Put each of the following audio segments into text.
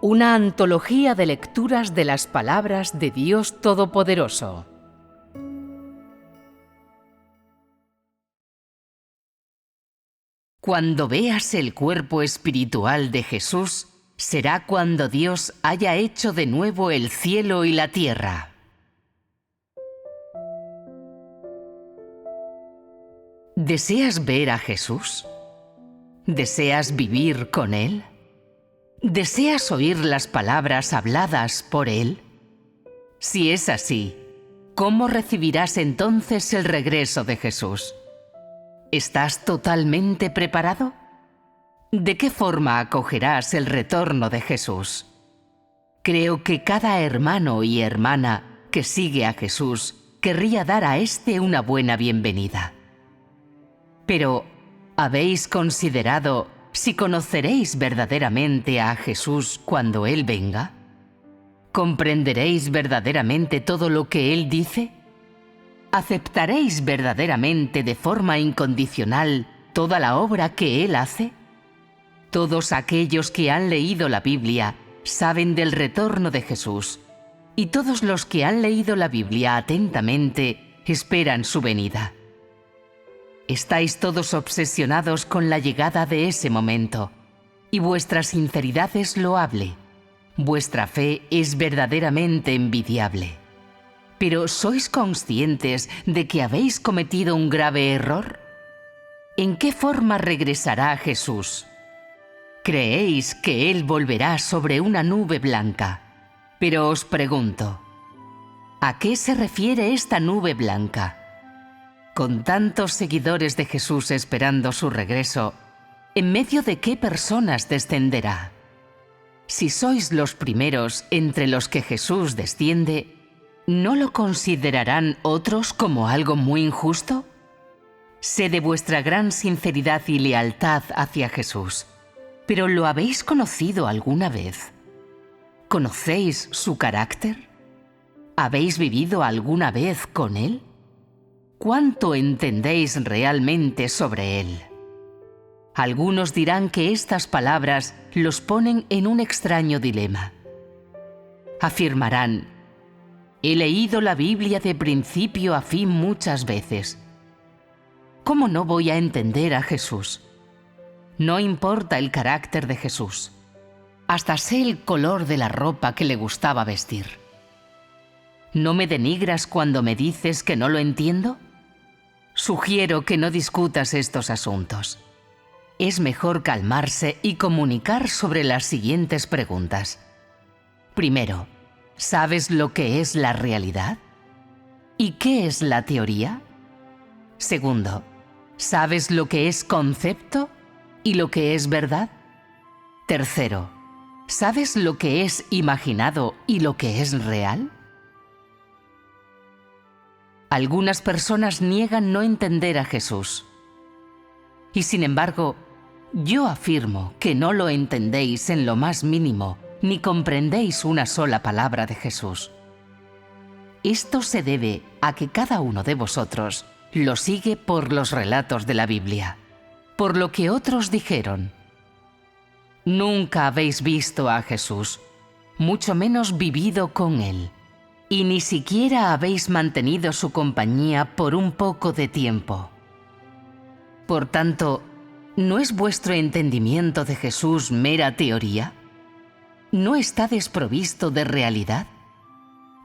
una antología de lecturas de las palabras de Dios Todopoderoso. Cuando veas el cuerpo espiritual de Jesús, será cuando Dios haya hecho de nuevo el cielo y la tierra. ¿Deseas ver a Jesús? ¿Deseas vivir con Él? ¿Deseas oír las palabras habladas por Él? Si es así, ¿cómo recibirás entonces el regreso de Jesús? ¿Estás totalmente preparado? ¿De qué forma acogerás el retorno de Jesús? Creo que cada hermano y hermana que sigue a Jesús querría dar a éste una buena bienvenida. Pero, ¿habéis considerado si conoceréis verdaderamente a Jesús cuando Él venga? ¿Comprenderéis verdaderamente todo lo que Él dice? ¿Aceptaréis verdaderamente de forma incondicional toda la obra que Él hace? Todos aquellos que han leído la Biblia saben del retorno de Jesús, y todos los que han leído la Biblia atentamente esperan su venida. Estáis todos obsesionados con la llegada de ese momento, y vuestra sinceridad es loable. Vuestra fe es verdaderamente envidiable. Pero ¿sois conscientes de que habéis cometido un grave error? ¿En qué forma regresará Jesús? Creéis que Él volverá sobre una nube blanca. Pero os pregunto, ¿a qué se refiere esta nube blanca? Con tantos seguidores de Jesús esperando su regreso, ¿en medio de qué personas descenderá? Si sois los primeros entre los que Jesús desciende, ¿no lo considerarán otros como algo muy injusto? Sé de vuestra gran sinceridad y lealtad hacia Jesús, pero ¿lo habéis conocido alguna vez? ¿Conocéis su carácter? ¿Habéis vivido alguna vez con Él? ¿Cuánto entendéis realmente sobre Él? Algunos dirán que estas palabras los ponen en un extraño dilema. Afirmarán: he leído la Biblia de principio a fin muchas veces. ¿Cómo no voy a entender a Jesús? No importa el carácter de Jesús. Hasta sé el color de la ropa que le gustaba vestir. ¿No me denigras cuando me dices que no lo entiendo? Sugiero que no discutas estos asuntos. Es mejor calmarse y comunicar sobre las siguientes preguntas. Primero, ¿sabes lo que es la realidad? ¿Y qué es la teoría? Segundo, ¿sabes lo que es concepto y lo que es verdad? Tercero, ¿sabes lo que es imaginado y lo que es real? Algunas personas niegan no entender a Jesús. Y sin embargo, yo afirmo que no lo entendéis en lo más mínimo, ni comprendéis una sola palabra de Jesús. Esto se debe a que cada uno de vosotros lo sigue por los relatos de la Biblia, por lo que otros dijeron. Nunca habéis visto a Jesús, mucho menos vivido con Él, y ni siquiera habéis mantenido su compañía por un poco de tiempo. Por tanto, ¿no es vuestro entendimiento de Jesús mera teoría? ¿No está desprovisto de realidad?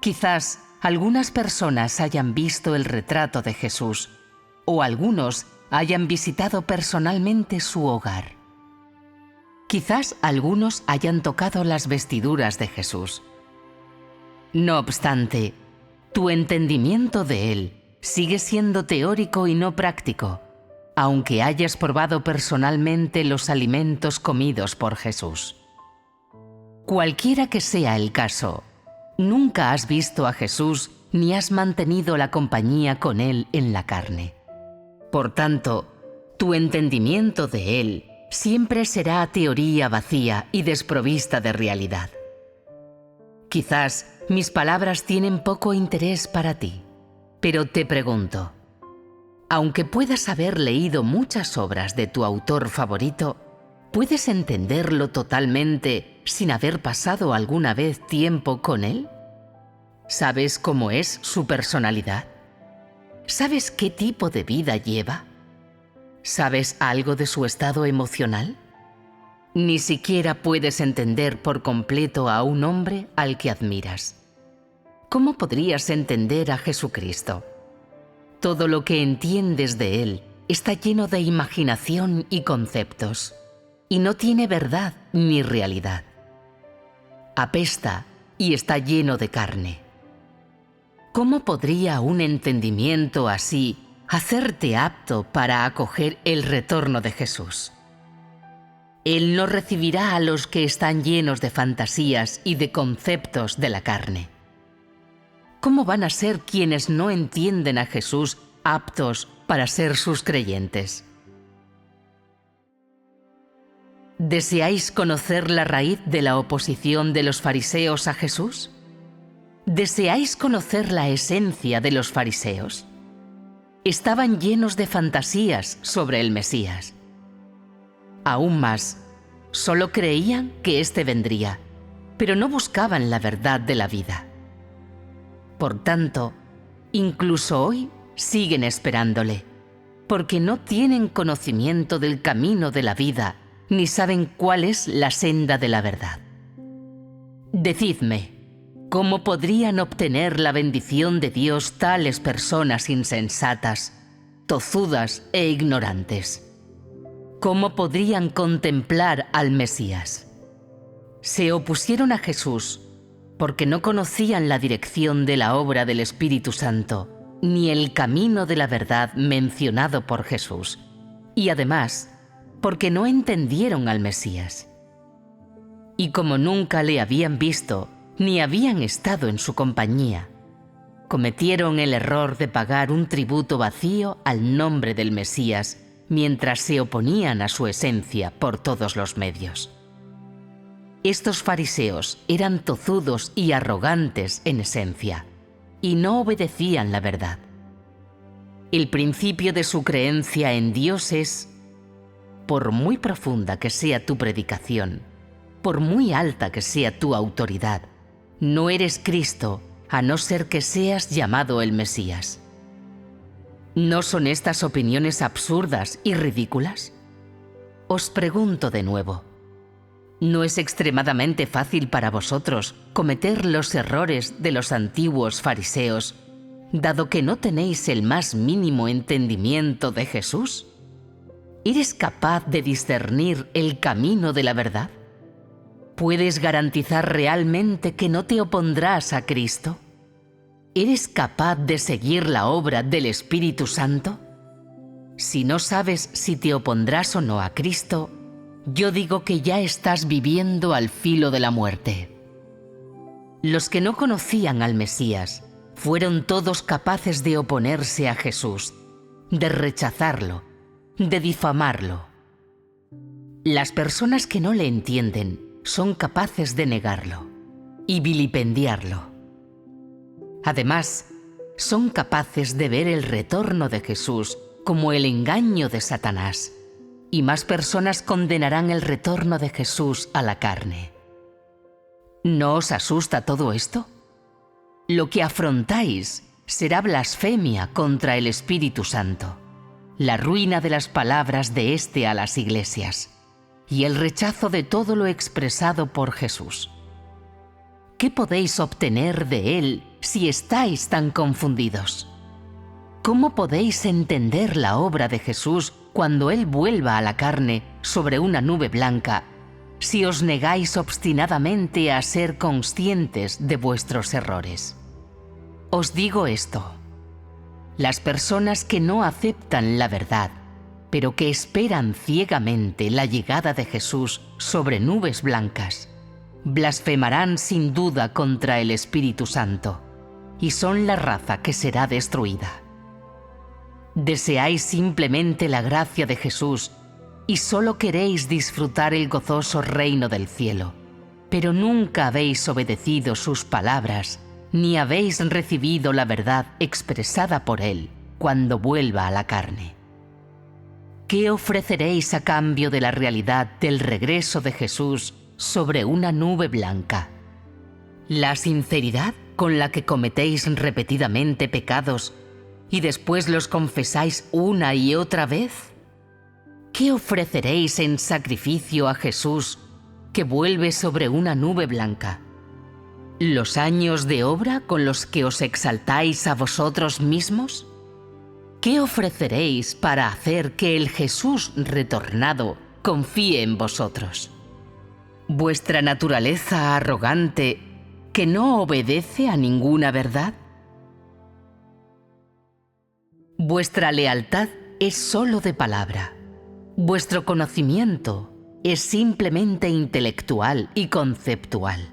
Quizás algunas personas hayan visto el retrato de Jesús, o algunos hayan visitado personalmente su hogar. Quizás algunos hayan tocado las vestiduras de Jesús. No obstante, tu entendimiento de Él sigue siendo teórico y no práctico, aunque hayas probado personalmente los alimentos comidos por Jesús. Cualquiera que sea el caso, nunca has visto a Jesús ni has mantenido la compañía con Él en la carne. Por tanto, tu entendimiento de Él siempre será teoría vacía y desprovista de realidad. Quizás mis palabras tienen poco interés para ti, pero te pregunto, aunque puedas haber leído muchas obras de tu autor favorito, ¿puedes entenderlo totalmente sin haber pasado alguna vez tiempo con Él? ¿Sabes cómo es su personalidad? ¿Sabes qué tipo de vida lleva? ¿Sabes algo de su estado emocional? Ni siquiera puedes entender por completo a un hombre al que admiras. ¿Cómo podrías entender a Jesucristo? Todo lo que entiendes de Él está lleno de imaginación y conceptos, y no tiene verdad ni realidad. Apesta y está lleno de carne. ¿Cómo podría un entendimiento así hacerte apto para acoger el retorno de Jesús? Él no recibirá a los que están llenos de fantasías y de conceptos de la carne. ¿Cómo van a ser quienes no entienden a Jesús aptos para ser sus creyentes? ¿Deseáis conocer la raíz de la oposición de los fariseos a Jesús? ¿Deseáis conocer la esencia de los fariseos? Estaban llenos de fantasías sobre el Mesías. Aún más, solo creían que éste vendría, pero no buscaban la verdad de la vida. Por tanto, incluso hoy siguen esperándole, porque no tienen conocimiento del camino de la vida, ni saben cuál es la senda de la verdad. Decidme, ¿cómo podrían obtener la bendición de Dios tales personas insensatas, tozudas e ignorantes? ¿Cómo podrían contemplar al Mesías? Se opusieron a Jesús porque no conocían la dirección de la obra del Espíritu Santo, ni el camino de la verdad mencionado por Jesús, y además, porque no entendieron al Mesías. Y como nunca le habían visto, ni habían estado en su compañía, cometieron el error de pagar un tributo vacío al nombre del Mesías, mientras se oponían a su esencia por todos los medios. Estos fariseos eran tozudos y arrogantes en esencia, y no obedecían la verdad. El principio de su creencia en Dios es: por muy profunda que sea tu predicación, por muy alta que sea tu autoridad, no eres Cristo a no ser que seas llamado el Mesías. ¿No son estas opiniones absurdas y ridículas? Os pregunto de nuevo, ¿no es extremadamente fácil para vosotros cometer los errores de los antiguos fariseos, dado que no tenéis el más mínimo entendimiento de Jesús? ¿Eres capaz de discernir el camino de la verdad? ¿Puedes garantizar realmente que no te opondrás a Cristo? ¿Eres capaz de seguir la obra del Espíritu Santo? Si no sabes si te opondrás o no a Cristo, yo digo que ya estás viviendo al filo de la muerte. Los que no conocían al Mesías fueron todos capaces de oponerse a Jesús, de rechazarlo, de difamarlo. Las personas que no le entienden son capaces de negarlo y vilipendiarlo. Además, son capaces de ver el retorno de Jesús como el engaño de Satanás, y más personas condenarán el retorno de Jesús a la carne. ¿No os asusta todo esto? Lo que afrontáis será blasfemia contra el Espíritu Santo, la ruina de las palabras de éste a las iglesias, y el rechazo de todo lo expresado por Jesús. ¿Qué podéis obtener de él si estáis tan confundidos? ¿Cómo podéis entender la obra de Jesús cuando Él vuelva a la carne sobre una nube blanca, si os negáis obstinadamente a ser conscientes de vuestros errores? Os digo esto: las personas que no aceptan la verdad, pero que esperan ciegamente la llegada de Jesús sobre nubes blancas, blasfemarán sin duda contra el Espíritu Santo, y son la raza que será destruida. Deseáis simplemente la gracia de Jesús y solo queréis disfrutar el gozoso reino del cielo, pero nunca habéis obedecido sus palabras, ni habéis recibido la verdad expresada por Él cuando vuelva a la carne. ¿Qué ofreceréis a cambio de la realidad del regreso de Jesús sobre una nube blanca. La sinceridad con la que cometéis repetidamente pecados y después los confesáis una y otra vez. ¿Qué ofreceréis en sacrificio a Jesús que vuelve sobre una nube blanca? ¿Los años de obra con los que os exaltáis a vosotros mismos? ¿Qué ofreceréis para hacer que el Jesús retornado confíe en vosotros? ¿Vuestra naturaleza arrogante que no obedece a ninguna verdad? Vuestra lealtad es solo de palabra. Vuestro conocimiento es simplemente intelectual y conceptual.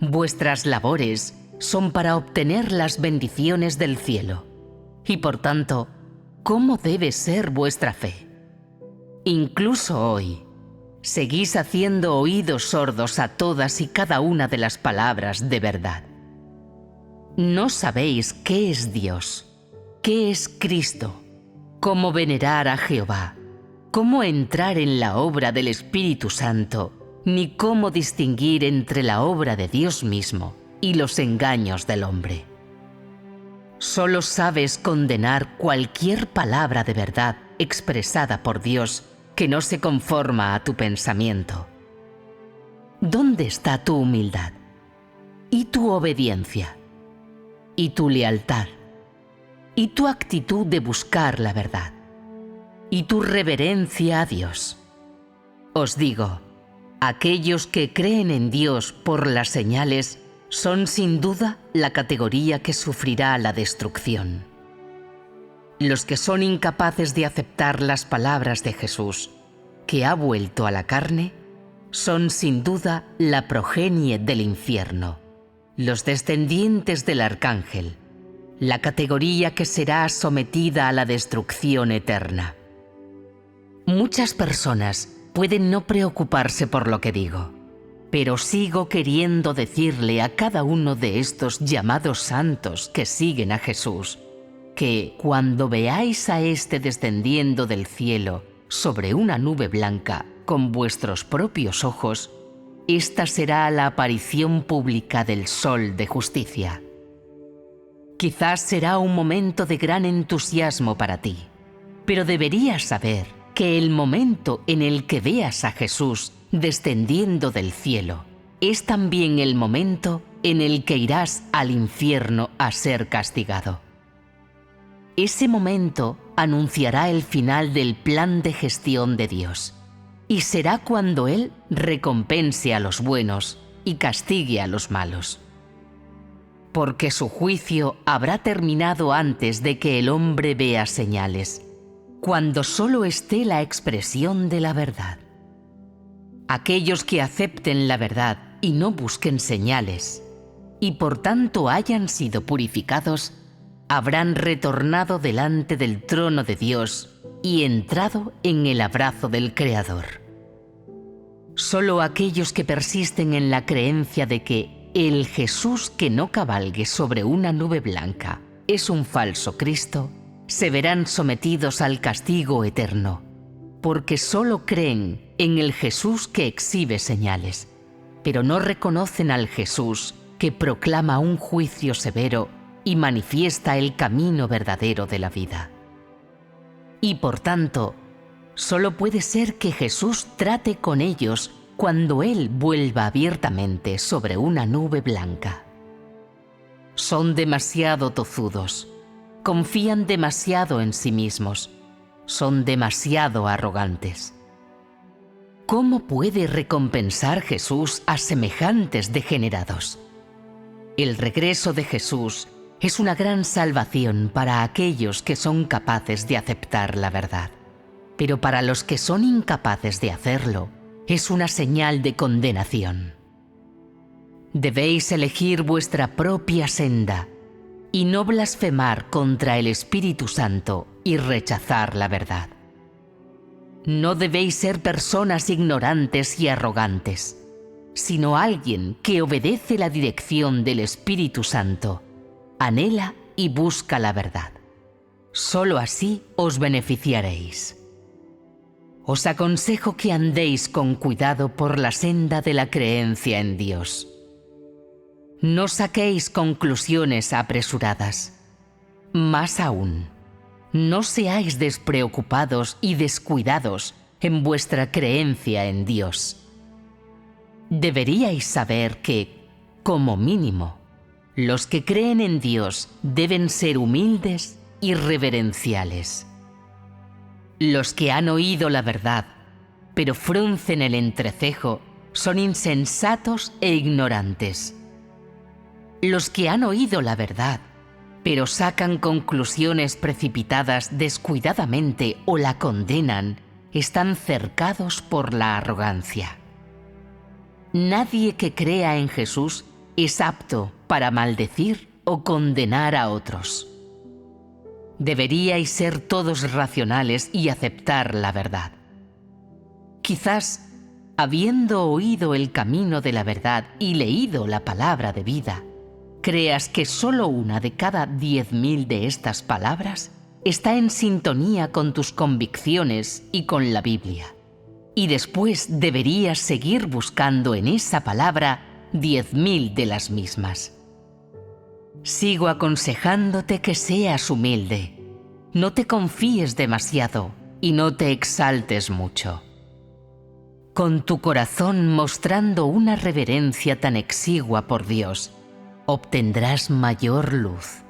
Vuestras labores son para obtener las bendiciones del cielo. Y por tanto, ¿cómo debe ser vuestra fe? Incluso hoy, seguís haciendo oídos sordos a todas y cada una de las palabras de verdad. No sabéis qué es Dios, qué es Cristo, cómo venerar a Jehová, cómo entrar en la obra del Espíritu Santo, ni cómo distinguir entre la obra de Dios mismo y los engaños del hombre. Solo sabes condenar cualquier palabra de verdad expresada por Dios que no se conforma a tu pensamiento. ¿Dónde está tu humildad? ¿Y tu obediencia? ¿Y tu lealtad? ¿Y tu actitud de buscar la verdad? ¿Y tu reverencia a Dios? Os digo, aquellos que creen en Dios por las señales son sin duda la categoría que sufrirá la destrucción. Los que son incapaces de aceptar las palabras de Jesús, que ha vuelto a la carne, son sin duda la progenie del infierno, los descendientes del arcángel, la categoría que será sometida a la destrucción eterna. Muchas personas pueden no preocuparse por lo que digo, pero sigo queriendo decirle a cada uno de estos llamados santos que siguen a Jesús, que cuando veáis a éste descendiendo del cielo sobre una nube blanca con vuestros propios ojos, esta será la aparición pública del Sol de Justicia. Quizás será un momento de gran entusiasmo para ti, pero deberías saber que el momento en el que veas a Jesús descendiendo del cielo es también el momento en el que irás al infierno a ser castigado. Ese momento anunciará el final del plan de gestión de Dios, y será cuando Él recompense a los buenos y castigue a los malos. Porque su juicio habrá terminado antes de que el hombre vea señales, cuando solo esté la expresión de la verdad. Aquellos que acepten la verdad y no busquen señales, y por tanto hayan sido purificados, habrán retornado delante del trono de Dios y entrado en el abrazo del Creador. Solo aquellos que persisten en la creencia de que el Jesús que no cabalgue sobre una nube blanca es un falso Cristo, se verán sometidos al castigo eterno, porque solo creen en el Jesús que exhibe señales, pero no reconocen al Jesús que proclama un juicio severo y manifiesta el camino verdadero de la vida. Y por tanto, solo puede ser que Jesús trate con ellos cuando Él vuelva abiertamente sobre una nube blanca. Son demasiado tozudos, confían demasiado en sí mismos, son demasiado arrogantes. ¿Cómo puede recompensar Jesús a semejantes degenerados? El regreso de Jesús es una gran salvación para aquellos que son capaces de aceptar la verdad. Pero para los que son incapaces de hacerlo, es una señal de condenación. Debéis elegir vuestra propia senda y no blasfemar contra el Espíritu Santo y rechazar la verdad. No debéis ser personas ignorantes y arrogantes, sino alguien que obedece la dirección del Espíritu Santo, anhela y busca la verdad. Solo así os beneficiaréis. os aconsejo que andéis con cuidado por la senda de la creencia en Dios. No saquéis conclusiones apresuradas. Más aún, no seáis despreocupados y descuidados en vuestra creencia en Dios. Deberíais saber que, como mínimo, los que creen en Dios deben ser humildes y reverenciales. Los que han oído la verdad, pero fruncen el entrecejo, son insensatos e ignorantes. Los que han oído la verdad, pero sacan conclusiones precipitadas descuidadamente o la condenan, están cercados por la arrogancia. Nadie que crea en Jesús es apto para maldecir o condenar a otros. Deberíais ser todos racionales y aceptar la verdad. Quizás, habiendo oído el camino de la verdad y leído la palabra de vida, creas que solo una de cada 10.000 de estas palabras está en sintonía con tus convicciones y con la Biblia. Y después deberías seguir buscando en esa palabra 10.000 de las mismas. Sigo aconsejándote que seas humilde. No te confíes demasiado y no te exaltes mucho. Con tu corazón mostrando una reverencia tan exigua por Dios, obtendrás mayor luz.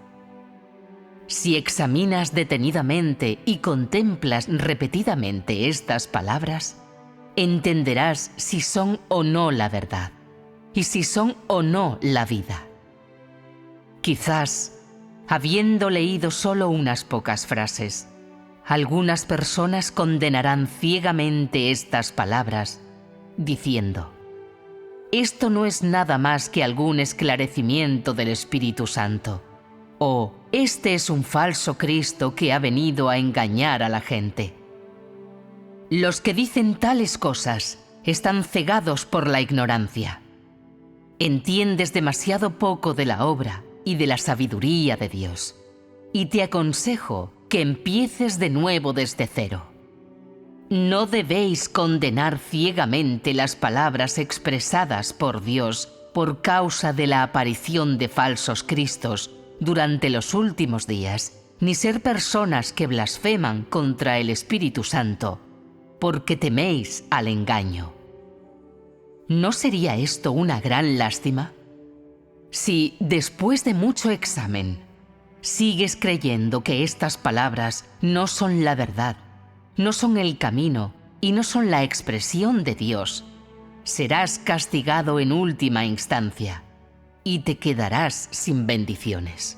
Si examinas detenidamente y contemplas repetidamente estas palabras, entenderás si son o no la verdad, y si son o no la vida. Quizás, habiendo leído solo unas pocas frases, algunas personas condenarán ciegamente estas palabras, diciendo: «Esto no es nada más que algún esclarecimiento del Espíritu Santo», o «Este es un falso Cristo que ha venido a engañar a la gente». Los que dicen tales cosas están cegados por la ignorancia. Entiendes demasiado poco de la obra y de la sabiduría de Dios, y te aconsejo que empieces de nuevo desde cero. No debéis condenar ciegamente las palabras expresadas por Dios por causa de la aparición de falsos cristos durante los últimos días, ni ser personas que blasfeman contra el Espíritu Santo, porque teméis al engaño. ¿No sería esto una gran lástima? Si, después de mucho examen, sigues creyendo que estas palabras no son la verdad, no son el camino y no son la expresión de Dios, serás castigado en última instancia y te quedarás sin bendiciones.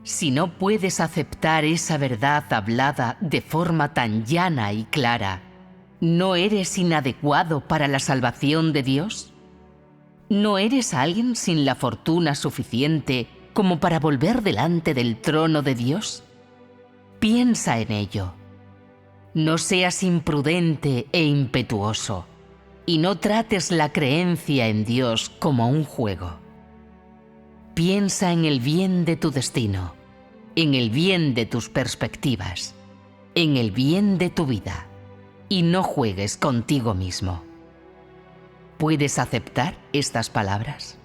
Si no puedes aceptar esa verdad hablada de forma tan llana y clara, ¿no eres inadecuado para la salvación de Dios? ¿No eres alguien sin la fortuna suficiente como para volver delante del trono de Dios? Piensa en ello. No seas imprudente e impetuoso, y no trates la creencia en Dios como un juego. Piensa en el bien de tu destino, en el bien de tus perspectivas, en el bien de tu vida, y no juegues contigo mismo. ¿Puedes aceptar estas palabras?